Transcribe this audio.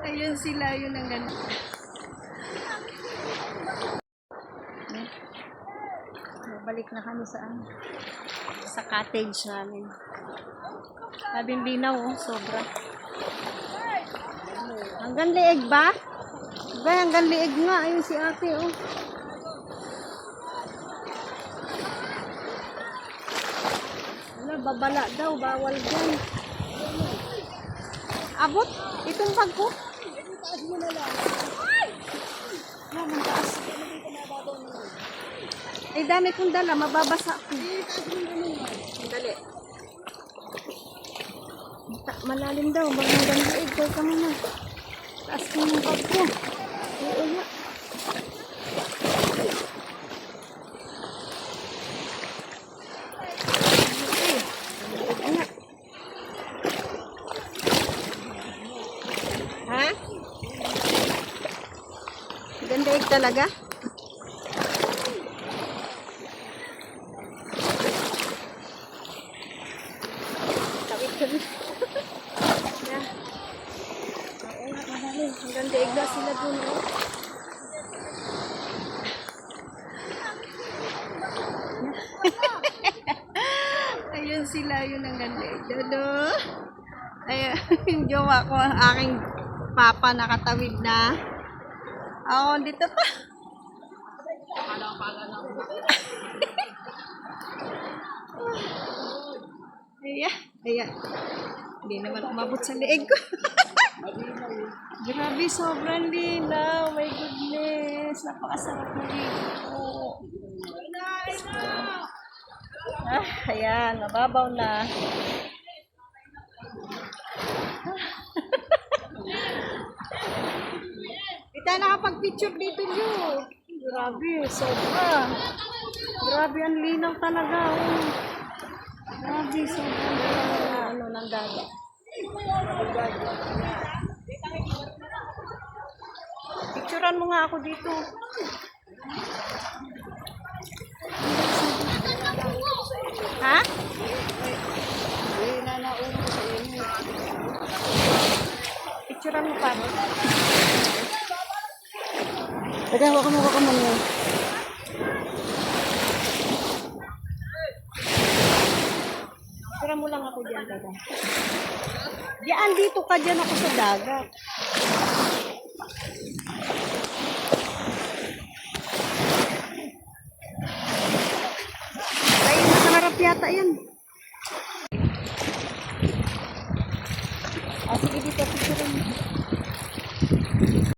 Ayun sila, yun ang ganda. Balik na kami sa cottage namin. Sabing linaw, oh, sobra. Hanggang liig ba? Ba, hanggang liig nga. Ayun si ate, oh. Wala, babala daw. Bawal dyan. Abot? Itong bag ko? Taas mo na lang. Ang taas. Ay, dami kong dala. Mababasa ko. Dali. Malalim daw. Magandang liig. Kaya ka muna. Taas ko ng bag ko. Oo nga. Ha? Ganda liig talaga? Yeah. Oo nga, madali. Hanggang daig na sila dun, oh. Ayun sila, yun ang ganda. Dodo. Ayun, yung jowa ko, ang aking papa nakatawid na. Ako, dito pa. Ayan, ayan. Hindi naman umabot sa leeg ko. Grabe, sobrang linaw. My goodness. Napakasarap na dito. Ayan. Nababaw na. Kita nakapag-picture dito nyo. Grabe, sobra. Grabe, ang linaw talaga. Grabe, sobrang linaw ng dagat. Picturean mo nga ako dito. Ha? Picturean mo pa. Teka, waka mo nga. Picturean mo lang ako dyan, teka. Diyan, dito ka dyan ako sa dagat. Ay, nasa harap yata yan. Ah, sige dito.